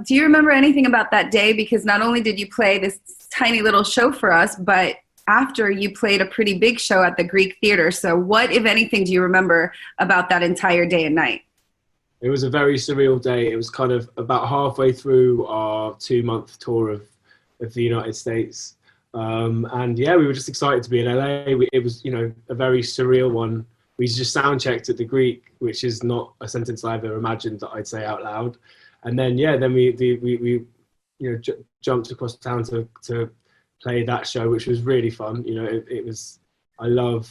Do you remember anything about that day? Because not only did you play this tiny little show for us, but after you played a pretty big show at the Greek Theater. So what, if anything, do you remember about that entire day and night? It was a very surreal day. It was kind of about halfway through our 2-month tour of the United States. And yeah, we were just excited to be in LA. It was, a very surreal one. We just sound checked at the Greek, which is not a sentence I ever imagined that I'd say out loud. And then, then we jumped across town to play that show, which was really fun. It was, I love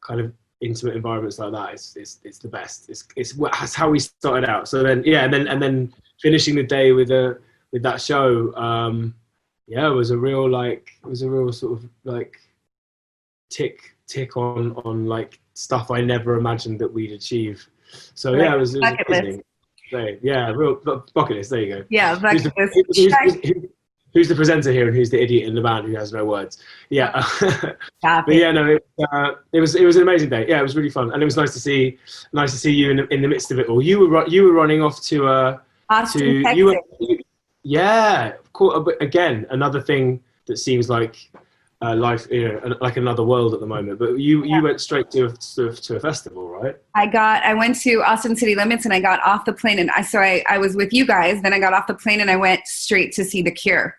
kind of intimate environments like that. It's the best. It's how we started out. So then, and then finishing the day with that show, it was a real sort of like tick on like stuff I never imagined that we'd achieve. So like it was amazing. So, real bucket list. There you go. Yeah, bucket list. Who's the presenter here and who's the idiot in the band who has no words? Yeah. But it was an amazing day. Yeah, it was really fun, and it was nice to see you in the midst of it all. You were running off to Austin, Texas. Cool. But again, another thing that seems like life, like another world at the moment. But you went straight to a festival, right? I went to Austin City Limits, and I got off the plane, and I was with you guys. Then I got off the plane, and I went straight to see The Cure.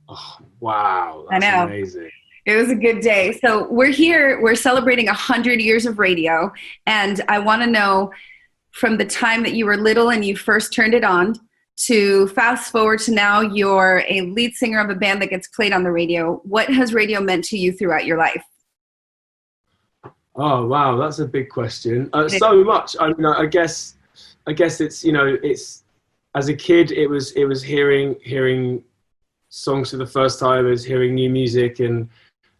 Oh, wow. That's amazing. It was a good day. So we're celebrating 100 years of radio. And I want to know, from the time that you were little and you first turned it on to fast forward to now, you're a lead singer of a band that gets played on the radio. What has radio meant to you throughout your life? Oh, wow. That's a big question. So much. I mean, I guess it's, it's, as a kid, it was hearing songs for the first time, as hearing new music, and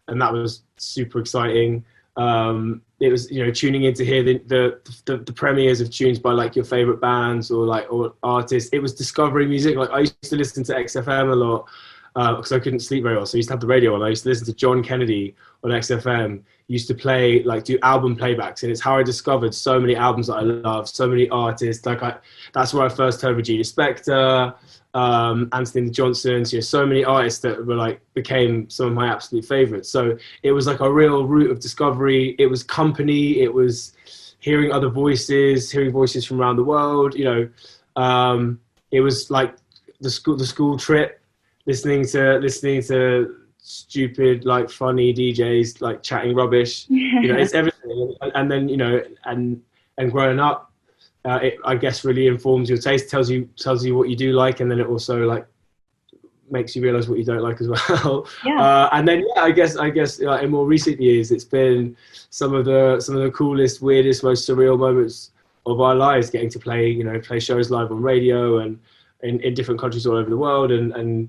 that was super exciting. It was, tuning in to hear the premieres of tunes by like your favorite bands or artists. It was discovering music. Like I used to listen to XFM a lot because I couldn't sleep very well. So I used to have the radio on. I used to listen to John Kennedy on XFM. He used to do album playbacks, and it's how I discovered so many albums that I love, so many artists. That's where I first heard Regina Spektor, Anthony Johnson, so many artists that were became some of my absolute favorites. So it was like a real route of discovery. It was company. It was hearing other voices, hearing voices from around the world. It was like the school trip, listening to stupid, funny DJs, chatting rubbish. It's everything. And then, and growing up, it, I guess, really informs your taste, tells you what you do like, and then it also makes you realize what you don't like as well. Yeah. And then I guess in more recent years, it's been some of the coolest, weirdest, most surreal moments of our lives, getting to play shows live on radio and in different countries all over the world, and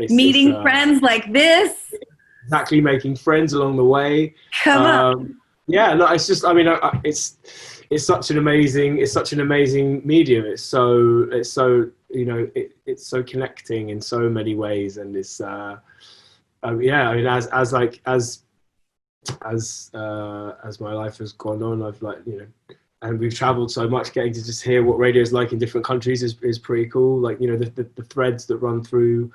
meeting friends like this. Exactly, making friends along the way. Come on. It's just, it's such an amazing medium. It's so it's so connecting in so many ways, and it's as my life has gone on, I've and we've traveled so much, getting to just hear what radio is like in different countries is pretty cool. The threads that run through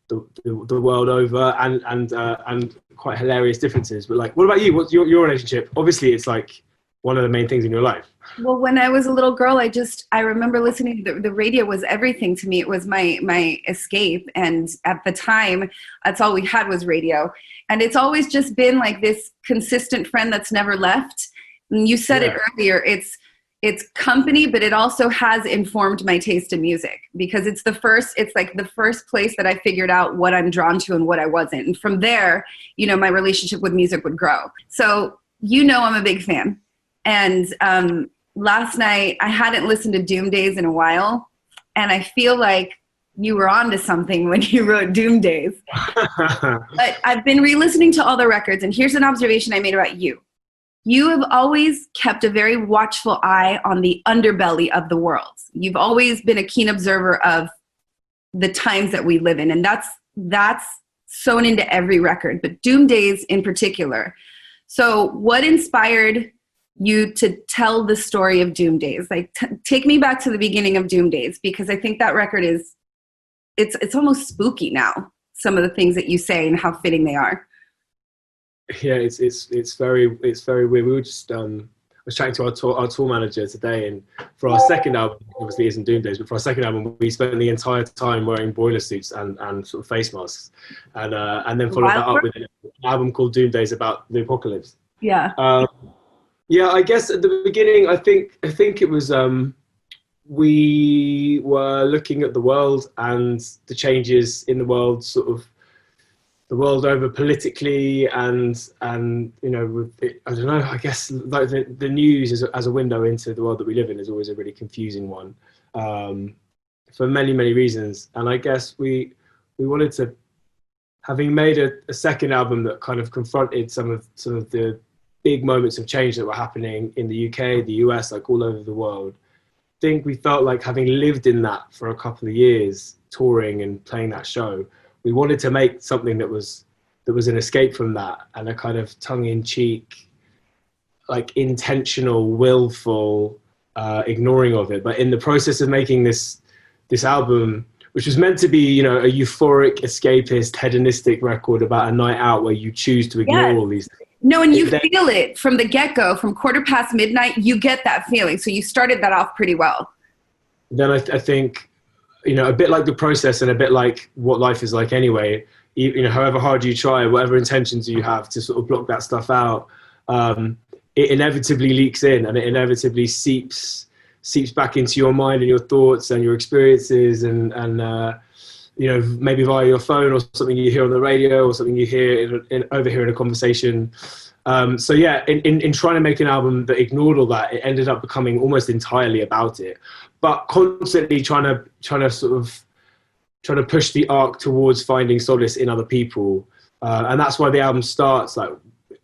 the world over, and quite hilarious differences. But what about you? What's your relationship? Obviously, it's one of the main things in your life. Well, when I was a little girl, I remember listening to the radio was everything to me. It was my escape. And at the time, that's all we had was radio. And it's always just been this consistent friend that's never left. And you said it earlier, it's company, but it also has informed my taste in music, because it's the first place that I figured out what I'm drawn to and what I wasn't. And from there, my relationship with music would grow. So, I'm a big fan. And last night I hadn't listened to Doom Days in a while, and I feel like you were onto something when you wrote Doom Days. But I've been re-listening to all the records, and here's an observation I made about you. You have always kept a very watchful eye on the underbelly of the world. You've always been a keen observer of the times that we live in, and that's sewn into every record, but Doom Days in particular. So what inspired you to tell the story of Doom Days? Like, take me back to the beginning of Doom Days, because I think that record is, it's almost spooky now, some of the things that you say and how fitting they are. Yeah, it's very weird. We were just I was chatting to our tour manager today, and for our second album, obviously it isn't Doom Days, but for our second album, we spent the entire time wearing boiler suits and sort of face masks, and then followed that up with an album called Doom Days about the apocalypse. Yeah. Yeah, I guess at the beginning, I think it was we were looking at the world and the changes in the world, sort of the world over politically, and you know, with it, I don't know, I guess like the news as a window into the world that we live in is always a really confusing one, for many reasons. And I guess we wanted to, having made a second album that kind of confronted some of the big moments of change that were happening in the UK, the US, like all over the world. I think we felt like, having lived in that for a couple of years, touring and playing that show, we wanted to make something that was an escape from that, and a kind of tongue-in-cheek, like intentional, willful ignoring of it. But in the process of making this album, which was meant to be, you know, a euphoric, escapist, hedonistic record about a night out where you choose to ignore all these things. No, and you feel it from the get-go, from midnight, you get that feeling. So you started that off pretty well. Then I think, you know, a bit like the process and a bit like what life is like anyway, you know, however hard you try, whatever intentions you have to sort of block that stuff out, it inevitably leaks in, and it inevitably seeps back into your mind and your thoughts and your experiences, and you know, maybe via your phone or something you hear on the radio or something you hear overhear in a conversation. So yeah, in trying to make an album that ignored all that, it ended up becoming almost entirely about it, but constantly trying to push the arc towards finding solace in other people. And that's why the album starts like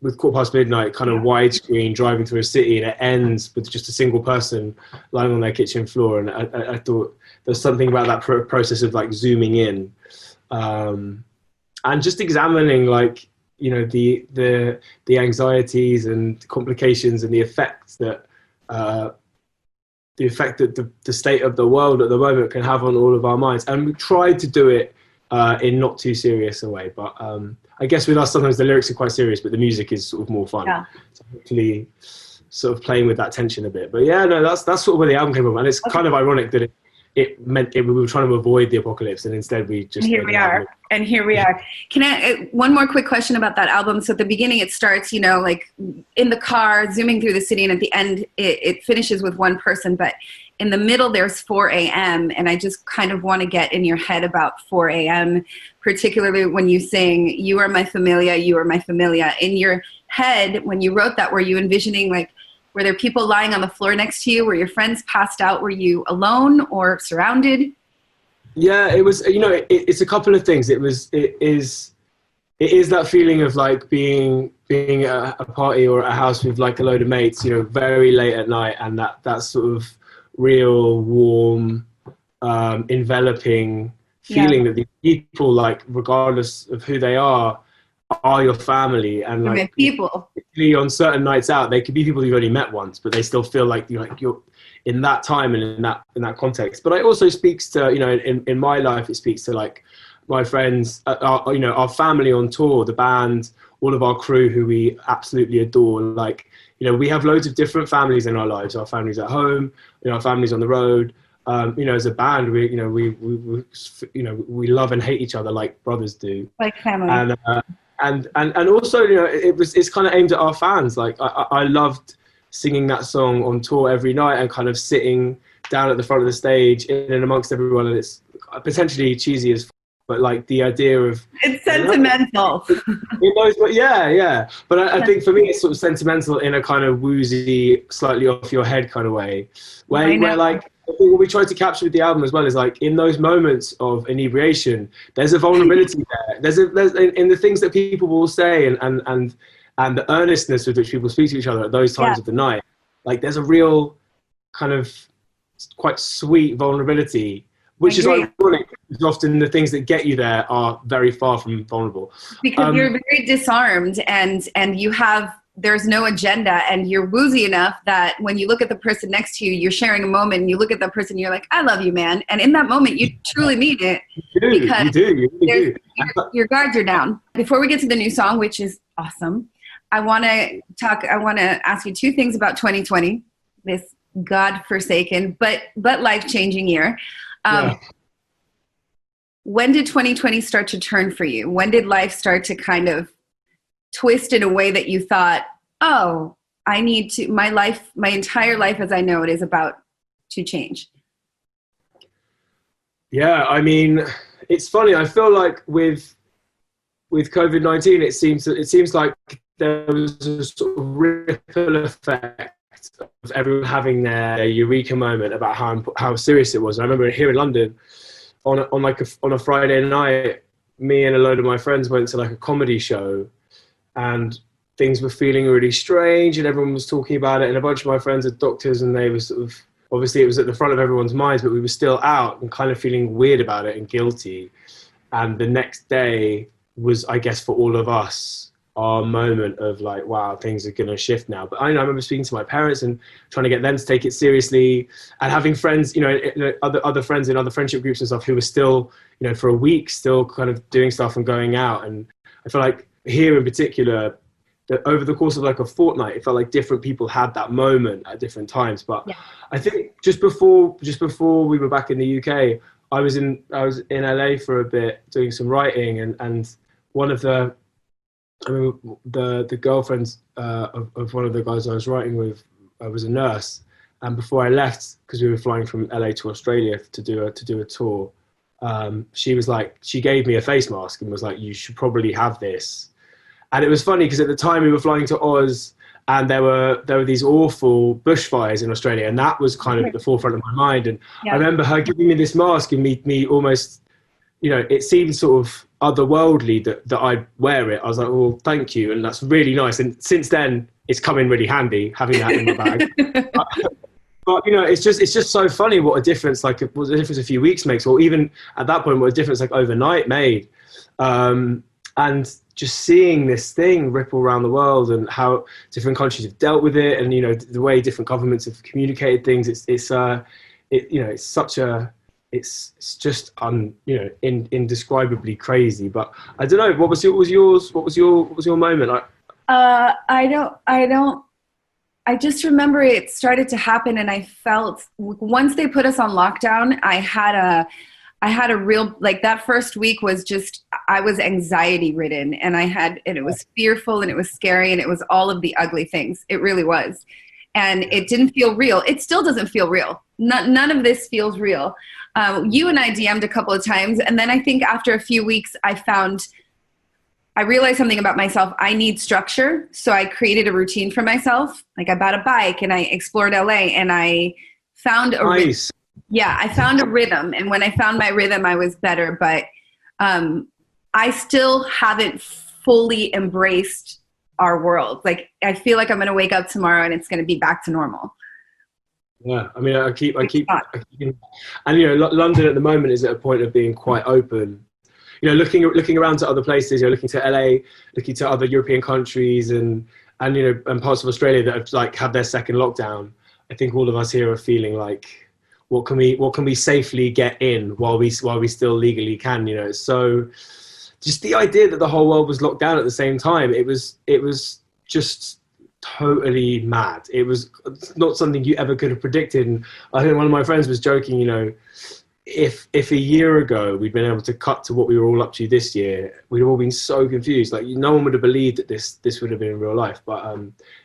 with midnight, kind of widescreen, driving through a city, and it ends with just a single person lying on their kitchen floor. And I thought there's something about that process of like zooming in, and just examining, like, you know, the anxieties and complications and the effect that the state of the world at the moment can have on all of our minds. And we tried to do it in not too serious a way, but I guess with us sometimes the lyrics are quite serious, but the music is sort of more fun. Yeah. So hopefully sort of playing with that tension a bit. But yeah, no, that's sort of where the album came from, and it's kind of ironic that it meant we were trying to avoid the apocalypse, and instead we just... Here we are. Can I, one more quick question about that album. So at the beginning it starts, you know, like in the car, zooming through the city, and at the end it finishes with one person, but in the middle there's 4 a.m. And I just kind of want to get in your head about 4 a.m., particularly when you sing, "You are my familia, you are my familia." In your head, when you wrote that, were you envisioning, like, were there people lying on the floor next to you? Were your friends passed out? Were you alone or surrounded? Yeah, it was, you know, it's a couple of things. It is that feeling of like being at a party or at a house with like a load of mates, you know, very late at night, and that sort of real warm, enveloping feeling that these people, like, regardless of who they are your family. And like people, on certain nights out, they could be people you've only met once, but they still feel like you're in that time and in that context. But it also speaks to, you know, in my life, it speaks to like my friends, you know, our family on tour, the band, all of our crew who we absolutely adore. Like, you know, we have loads of different families in our lives. Our families at home, you know, our families on the road. You know, as a band, we love and hate each other like brothers do, like family. And also, you know, it's kind of aimed at our fans. Like I loved singing that song on tour every night and kind of sitting down at the front of the stage in and amongst everyone. And it's potentially cheesy as, but like the idea of, it's sentimental. Yeah. But I think for me, it's sort of sentimental in a kind of woozy, slightly off your head kind of way, where like, I think what we tried to capture with the album as well is like in those moments of inebriation, there's a vulnerability there. There's in the things that people will say and the earnestness with which people speak to each other at those times of the night. Like there's a real kind of quite sweet vulnerability, which is ironic because often the things that get you there are very far from vulnerable. Because you're very disarmed and you have there's no agenda, and you're woozy enough that when you look at the person next to you, you're sharing a moment, and you look at that person, you're like, I love you, man. And in that moment, you truly mean it. You do. Your guards are down. Before we get to the new song, which is awesome, I want to ask you two things about 2020, this God-forsaken, but life-changing year. When did 2020 start to turn for you? When did life start to kind of twist in a way that you thought, oh, my entire life as I know it is about to change? Yeah, I mean, it's funny. I feel like with COVID-19, it seems like there was a sort of ripple effect of everyone having their eureka moment about how serious it was. And I remember here in London, on a Friday night, me and a load of my friends went to like a comedy show, and things were feeling really strange, and everyone was talking about it. And a bunch of my friends are doctors, and they were sort of, obviously it was at the front of everyone's minds, but we were still out and kind of feeling weird about it and guilty. And the next day was, I guess, for all of us, our moment of like, wow, things are going to shift now. But I remember speaking to my parents and trying to get them to take it seriously, and having friends, other friends in other friendship groups and stuff who were still, for a week, still kind of doing stuff and going out. And I feel like here in particular, that over the course of like a fortnight, it felt like different people had that moment at different times. But yeah. I think just before we were back in the UK, I was in LA for a bit doing some writing, and one of the girlfriends of one of the guys I was writing with was a nurse, and before I left, because we were flying from LA to Australia to do a tour, she gave me a face mask and was like, you should probably have this. And it was funny because at the time we were flying to Oz, and there were these awful bushfires in Australia, and that was kind of at the forefront of my mind. And yeah. I remember her giving me this mask and me almost, it seemed sort of otherworldly that I'd wear it. I was like, well, thank you, and that's really nice. And since then, it's come in really handy having that in my bag. But it's just so funny what a difference a few weeks makes, or even at that point, what a difference like overnight made. And just seeing this thing ripple around the world, and how different countries have dealt with it, and the way different governments have communicated things. It's just indescribably crazy. But I don't know. What was yours? What was your moment? I just remember it started to happen, and I felt once they put us on lockdown, I had a real, like, that first week was just, I was anxiety ridden, and it was fearful, and it was scary, and it was all of the ugly things. It really was. And it didn't feel real. It still doesn't feel real. None of this feels real. You and I DM'd a couple of times, and then I think after a few weeks, I realized something about myself. I need structure. So I created a routine for myself. Like, I bought a bike and I explored LA, and I found a nice. I found a rhythm. And when I found my rhythm, I was better. But I still haven't fully embraced our world. Like, I feel like I'm going to wake up tomorrow and it's going to be back to normal. Yeah, I mean, I keep, and London at the moment is at a point of being quite open. Looking around to other places, looking to LA, looking to other European countries, and parts of Australia that have like had their second lockdown. I think all of us here are feeling like, what can we safely get in while we still legally can? So just the idea that the whole world was locked down at the same time, it was just totally mad. It was not something you ever could have predicted. And I think one of my friends was joking, if a year ago we'd been able to cut to what we were all up to this year, we'd have all been so confused. Like, no one would have believed that this would have been in real life. But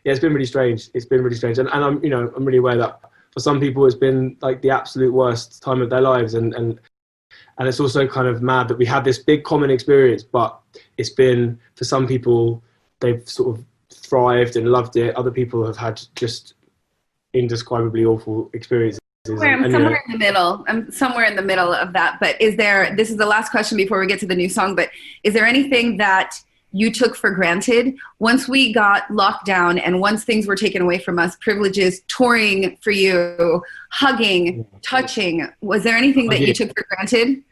yeah, it's been really strange. And I'm really aware that for some people it's been like the absolute worst time of their lives, and it's also kind of mad that we had this big common experience, but it's been, for some people, they've sort of thrived and loved it. Other people have had just indescribably awful experiences. I'm somewhere in the middle. I'm somewhere in the middle of that. But this is the last question before we get to the new song, but is there anything that you took for granted once we got locked down, and once things were taken away from us, privileges, touring for you, hugging, touching, was there anything that you took for granted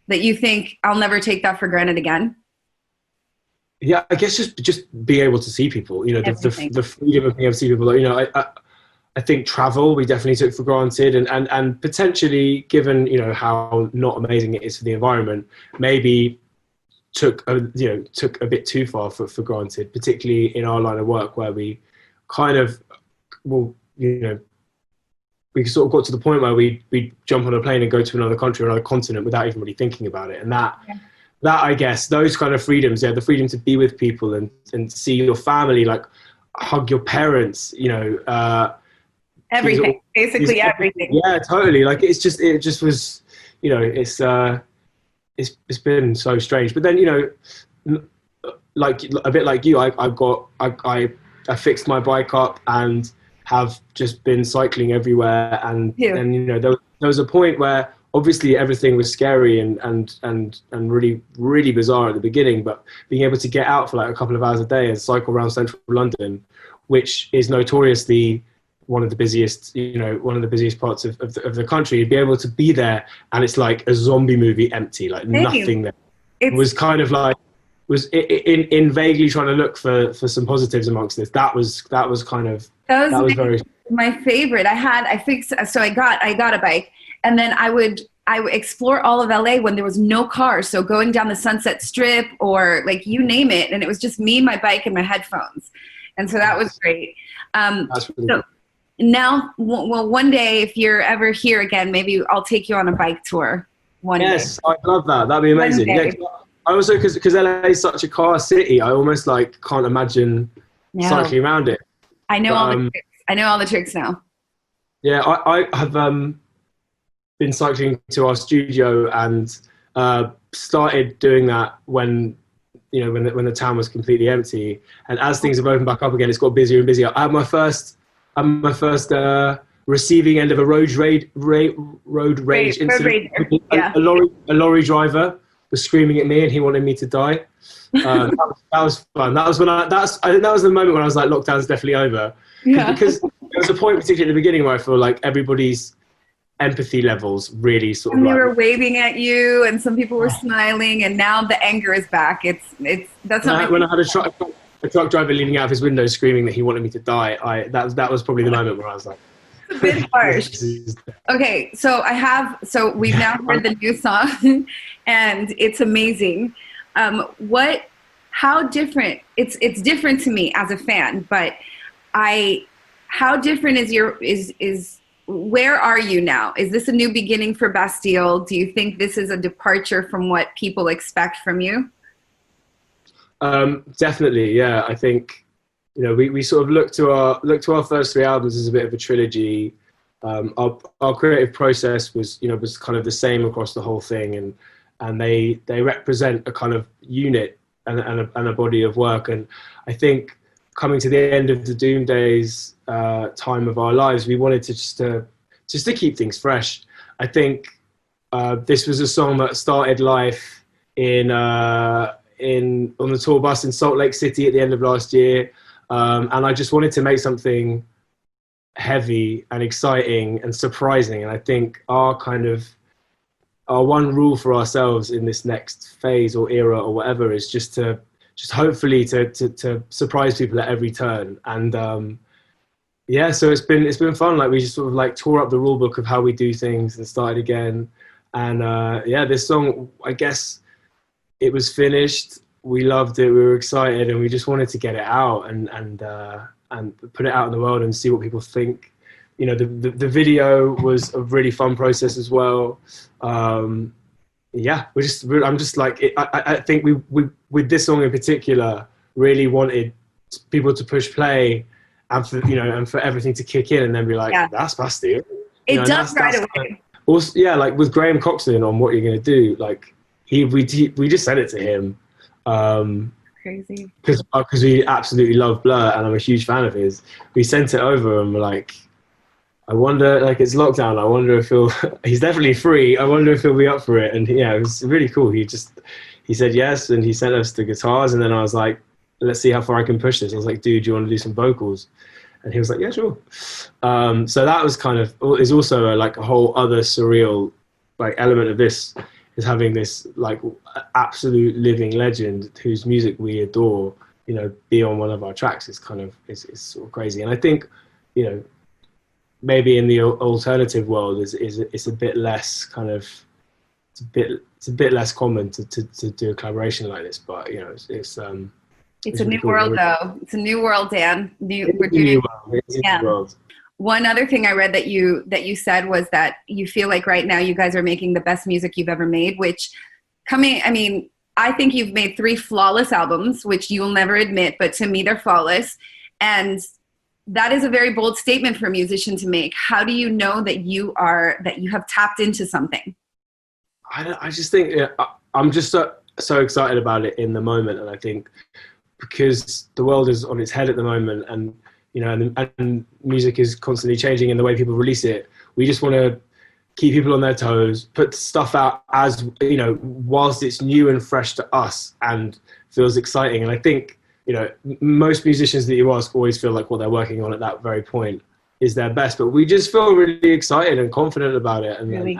that you think, I'll never take that for granted again? yeah, I guess just being able to see people, you know, Everything. the freedom of being able to see people. Like, you know, I think travel we definitely took for granted, and potentially, given, you know, how not amazing it is for the environment, maybe took a bit too far for granted, particularly in our line of work where we kind of, well, you know, we sort of got to the point where we jump on a plane and go to another country or another continent without even really thinking about it. And that I guess those kind of freedoms, yeah, the freedom to be with people and see your family, like hug your parents, you know, Everything. Basically everything. yeah, totally. Like it just was, you know, it's been so strange. But then, you know, like a bit like you, I fixed my bike up and have just been cycling everywhere. And Yeah. then, you know, there was a point where obviously everything was scary and really, really bizarre at the beginning, but being able to get out for like a couple of hours a day and cycle around central London, which is notoriously one of the busiest parts of the country, be able to be there and it's like a zombie movie empty, like nothing there. It was kind of like, was in vaguely trying to look for some positives amongst this. That was kind of, that was very my favorite. I got a bike, and then I would explore all of LA when there was no cars. So going down the Sunset Strip or like you name it, and it was just me, my bike, and my headphones, and so that was great. that's really So now, well, one day if you're ever here again, maybe I'll take you on a bike tour. One day. I'd love that. That'd be amazing. Yeah, I also, because LA is such a car city, I almost like can't imagine cycling around it. I know all the tricks. I know all the tricks now. Yeah, I have been cycling to our studio and started doing that when, you know, when the town was completely empty. And as things have opened back up again, it's got busier and busier. I had my first receiving end of a road rage incident. Yeah. A lorry driver was screaming at me and he wanted me to die. That was fun. That was the moment when I was like, lockdown's definitely over. Yeah. Because there was a point, particularly at the beginning, where I feel like everybody's empathy levels really sort of. And they were waving at you, and some people were smiling, and now the anger is back. That's not when I had a truck driver leaning out of his window screaming that he wanted me to die. That was probably the moment where I was like, a bit harsh. Okay, so we've now heard the new song, and it's amazing. How different? It's different to me as a fan, but how different is where are you now? Is this a new beginning for Bastille? Do you think this is a departure from what people expect from you? Definitely, yeah. I think, you know, we sort of look to our first three albums as a bit of a trilogy. Our creative process was kind of the same across the whole thing, and they represent a kind of unit and a body of work. And I think coming to the end of the Doom Days time of our lives, we wanted to just to keep things fresh. I think this was a song that started life on the tour bus in Salt Lake City at the end of last year, and I just wanted to make something heavy and exciting and surprising. And I think our one rule for ourselves in this next phase or era or whatever is just hopefully to surprise people at every turn. And yeah, so it's been fun. Like, we just sort of like tore up the rule book of how we do things and started again. And yeah, this song, I guess it was finished. We loved it. We were excited, and we just wanted to get it out and put it out in the world and see what people think. You know, the video was a really fun process as well. Yeah, I'm just like, I think we with this song in particular really wanted people to push play and for everything to kick in and then be like, yeah, that's Bastille. It does right away. Also, yeah, like with Graham Coxon on What You're Gonna Do, like we just sent it to him. Crazy. Because we absolutely love Blur and I'm a huge fan of his. We sent it over and we're like, I wonder, like, it's lockdown, I wonder if he's definitely free, I wonder if he'll be up for it. And yeah, it was really cool. He said yes, and he sent us the guitars, and then I was like, let's see how far I can push this. I was like, dude, do you want to do some vocals? And he was like, yeah, sure. So that was is also like a whole other surreal like element of this is having this like absolute living legend whose music we adore, you know, be on one of our tracks is kind of is sort of crazy. And I think, you know, maybe in the alternative world it's a bit less kind of it's a bit less common to do a collaboration like this, but you know it's a really new cool. world though. It's a new world, Dan. We're doing new world. It's a new world. One other thing I read that you said was that you feel like right now you guys are making the best music you've ever made, which I think you've made 3 flawless albums, which you'll never admit, but to me they're flawless. And that is a very bold statement for a musician to make. How do you know that you have tapped into something? I just think I'm just so excited about it in the moment. And I think because the world is on its head at the moment, and you know, and music is constantly changing in the way people release it. We just want to keep people on their toes, put stuff out as, you know, whilst it's new and fresh to us and feels exciting. And I think, you know, most musicians that you ask always feel like what they're working on at that very point is their best, but we just feel really excited and confident about it. And really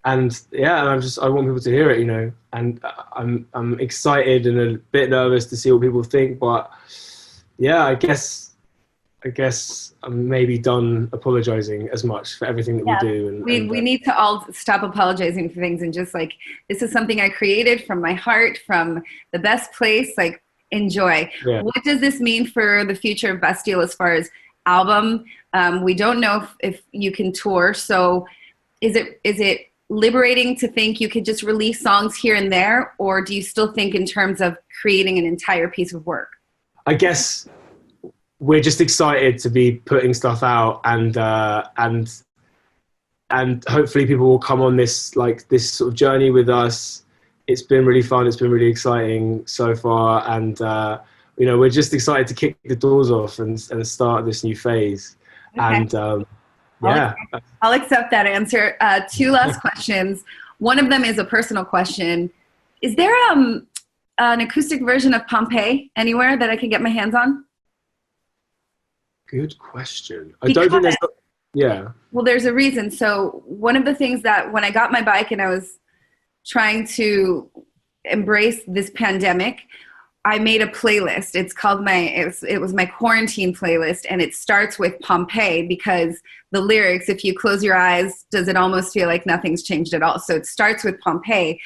and yeah, and I want people to hear it, you know, and I'm excited and a bit nervous to see what people think, but yeah, I guess I'm maybe done apologizing as much for everything that we do. And we need to all stop apologizing for things and just like, this is something I created from my heart, from the best place, like enjoy. Yeah. What does this mean for the future of Bastille as far as album? We don't know if you can tour. So is it liberating to think you could just release songs here and there? Or do you still think in terms of creating an entire piece of work? I guess we're just excited to be putting stuff out, and hopefully people will come on this sort of journey with us. It's been really fun. It's been really exciting so far, and you know, we're just excited to kick the doors off and start this new phase. Okay. And yeah, I'll accept that answer. 2 last questions. One of them is a personal question. Is there an acoustic version of Pompeii anywhere that I can get my hands on? Good question. I don't think there's. Yeah. Well, there's a reason. So one of the things that when I got my bike and I was trying to embrace this pandemic, I made a playlist. It's called it was my quarantine playlist, and it starts with Pompeii because the lyrics, if you close your eyes, does it almost feel like nothing's changed at all? So it starts with Pompeii.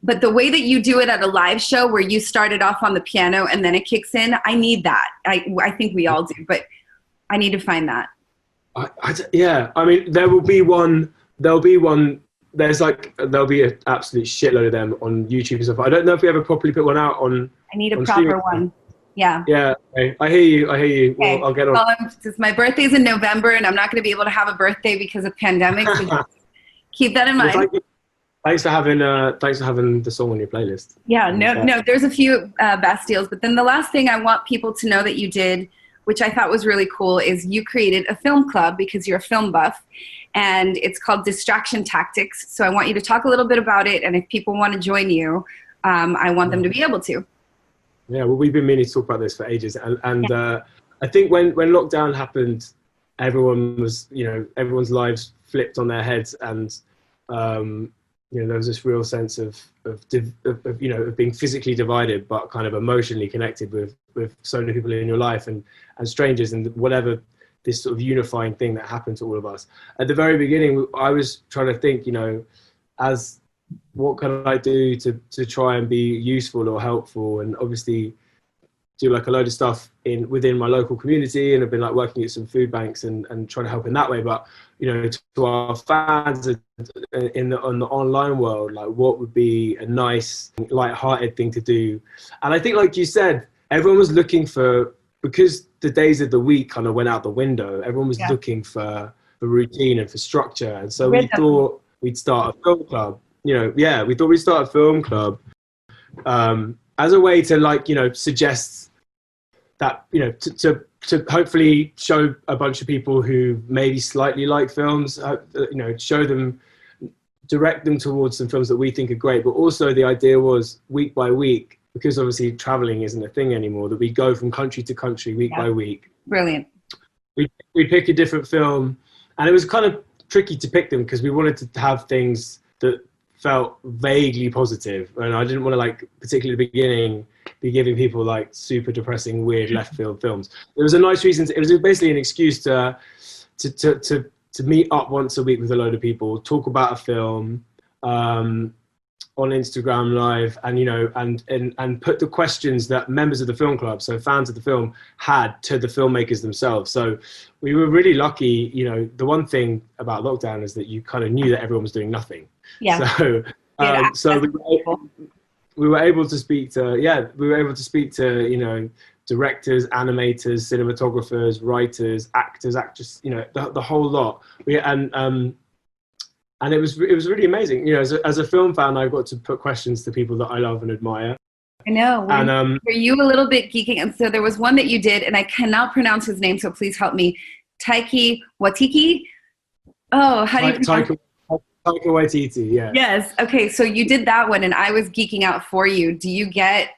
But the way that you do it at a live show where you started off on the piano and then it kicks in, I need that. I think we all do, but I need to find that. Yeah, I mean, there'll be one, there'll be an absolute shitload of them on YouTube and stuff. I don't know if we ever properly put one out on. I need a proper one. Yeah. Yeah, okay. I hear you. Okay. Well, I'll get on. Well, my birthday's in November and I'm not going to be able to have a birthday because of pandemic. So just keep that in mind. Well, thanks for having the song on your playlist. Yeah, no, there's a few Bastilles, but then the last thing I want people to know that you did, which I thought was really cool, is you created a film club because you're a film buff, and it's called Distraction Tactics. So I want you to talk a little bit about it, and if people want to join you, I want them to be able to. Yeah, well, we've been meaning to talk about this for ages, and I think when lockdown happened, everyone's lives flipped on their heads, and you know, there was this real sense of being physically divided, but kind of emotionally connected with so many people in your life and strangers, and whatever this sort of unifying thing that happened to all of us. At the very beginning, I was trying to think, you know, as what can I do to try and be useful or helpful, and obviously do like a load of stuff within my local community, and I've been like working at some food banks and trying to help in that way. But you know, to our fans on the online world, like what would be a nice, light-hearted thing to do? And I think, like you said, everyone was looking for, because the days of the week kind of went out the window. Everyone was looking for routine and for structure, and so we thought we'd start a film club. We thought we'd start a film club as a way to, like, you know, suggest that, you know, to hopefully show a bunch of people who maybe slightly like films, you know, direct them towards some films that we think are great. But also the idea was week by week, because obviously traveling isn't a thing anymore, that we go from country to country week by week. Brilliant. We pick a different film, and it was kind of tricky to pick them because we wanted to have things that felt vaguely positive, and I didn't want to, like, particularly at the beginning, be giving people like super depressing, weird left field films. It was a nice reason. It was basically an excuse to meet up once a week with a load of people, talk about a film on Instagram Live, and and put the questions that members of the film club, so fans of the film, had to the filmmakers themselves. So we were really lucky. The one thing about lockdown is that you kind of knew that everyone was doing nothing. Yeah. So we were able to speak to directors, animators, cinematographers, writers, actors, actresses, the whole lot. And it was really amazing. As a film fan, I got to put questions to people that I love and admire. I know. Were you a little bit geeking? And so there was one that you did, and I cannot pronounce his name, so please help me. Taika Waititi. Oh, how do you pronounce it? Taika Waititi, yeah. Yes. Okay, so you did that one, and I was geeking out for you. Do you get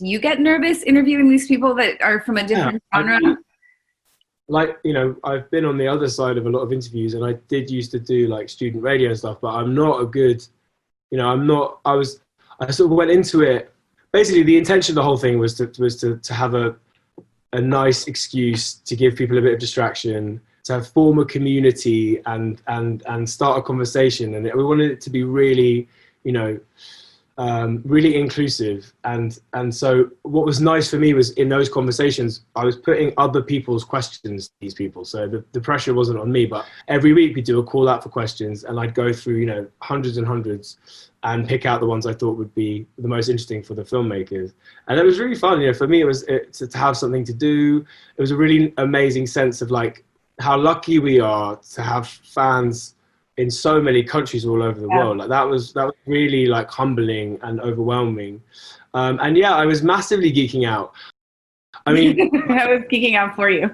nervous interviewing these people that are from a different genre? I've been on the other side of a lot of interviews, and I did used to do like student radio and stuff, but I'm not a good, I sort of went into it. Basically, the intention of the whole thing was to have a nice excuse to give people a bit of distraction, to form a community and start a conversation. And we wanted it to be really, really inclusive. And so what was nice for me was in those conversations, I was putting other people's questions to these people. So the pressure wasn't on me, but every week we do a call out for questions, and I'd go through, hundreds and hundreds, and pick out the ones I thought would be the most interesting for the filmmakers. And it was really fun. For me, it was to have something to do. It was a really amazing sense of like how lucky we are to have fans in so many countries all over the world. Like that was really like humbling and overwhelming. And yeah, I was massively geeking out. I mean, I was geeking out for you.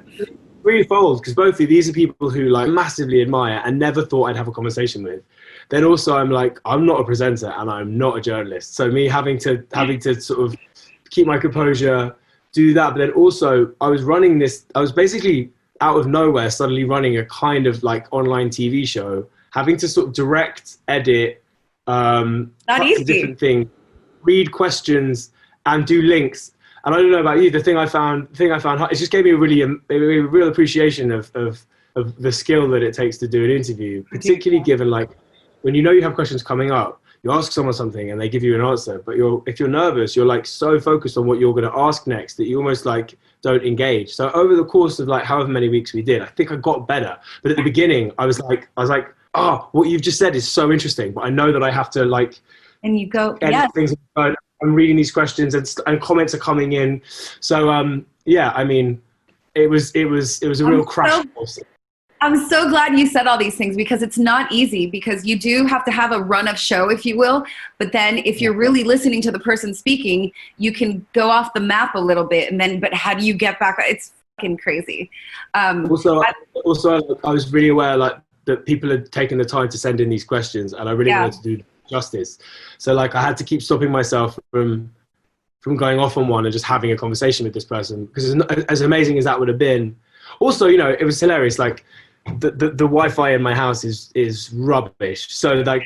Threefold, because both of these are people who like massively admire and never thought I'd have a conversation with. Then also I'm like, I'm not a presenter and I'm not a journalist. So me having to sort of keep my composure, do that. But then also I was basically out of nowhere suddenly running a kind of like online TV show, having to sort of direct, edit, not easy. Different things, read questions, and do links. And I don't know about you, the thing I found hard, it just gave me a real appreciation of the skill that it takes to do an interview, particularly given like when you have questions coming up, you ask someone something and they give you an answer, but if you're nervous, you're like so focused on what you're going to ask next that you almost like don't engage. So over the course of like however many weeks we did, I think I got better. But at the beginning, I was like, oh, what you've just said is so interesting, but I know that I have to like, and you go, things. I'm reading these questions and comments are coming in. So yeah, I mean, it was a real crash course. I'm so glad you said all these things, because it's not easy, because you do have to have a run of show, if you will. But then if you're really listening to the person speaking, you can go off the map a little bit. But how do you get back? It's fucking crazy. Also, I was really aware like that people had taken the time to send in these questions, and I really wanted to do justice. So like I had to keep stopping myself from going off on one and just having a conversation with this person, because as amazing as that would have been. Also, it was hilarious. Like the Wi-Fi in my house is rubbish. So like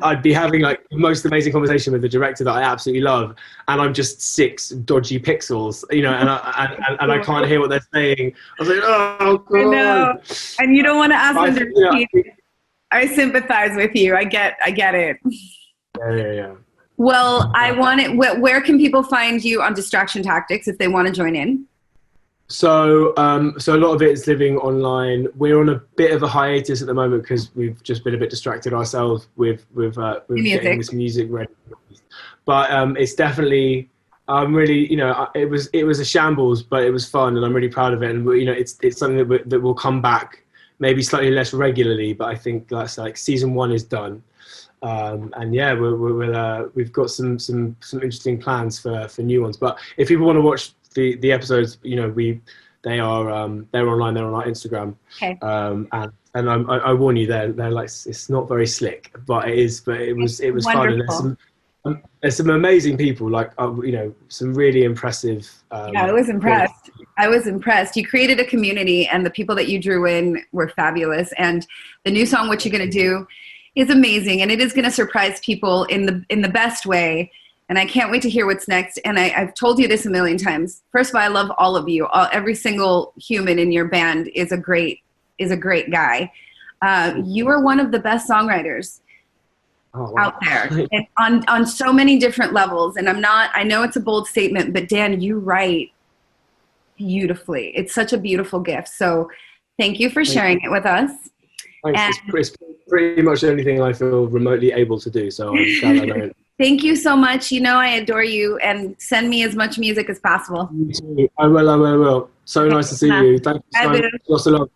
I'd be having like the most amazing conversation with the director that I absolutely love, and I'm just 6 dodgy pixels, and I can't hear what they're saying. I was like, oh God. I know. And you don't want to ask them to repeat. I sympathize with you. I get it. Yeah. Well, where can people find you on Distraction Tactics if they want to join in? So a lot of it is living online. We're on a bit of a hiatus at the moment because we've just been a bit distracted ourselves with getting this music ready. But it's definitely, I'm really, it was a shambles, but it was fun, and I'm really proud of it. And it's something that will come back maybe slightly less regularly, but I think that's like season 1 is done. And yeah, we've got some interesting plans for new ones. But if people want to watch the episodes, they're online. They're on our Instagram. Okay. And I warn you, they're like, it's not very slick, but it is. But it was fun. And there's some amazing people, like some really impressive. I was impressed. I was impressed. You created a community, and the people that you drew in were fabulous. And the new song, "What You Gonna Do," is amazing, and it is going to surprise people in the best way. And I can't wait to hear what's next. And I've told you this a million times. First of all, I love all of you. Every single human in your band is a great guy. You are one of the best songwriters out there, and on so many different levels. And I know it's a bold statement, but Dan, you write beautifully. It's such a beautiful gift. So thank you for sharing it with us. Thanks. It's pretty much the only thing I feel remotely able to do. So I'm glad I don't. Thank you so much. You know I adore you, and send me as much music as possible. You too. I will. So nice to see you. Thank you so much. Lots of love.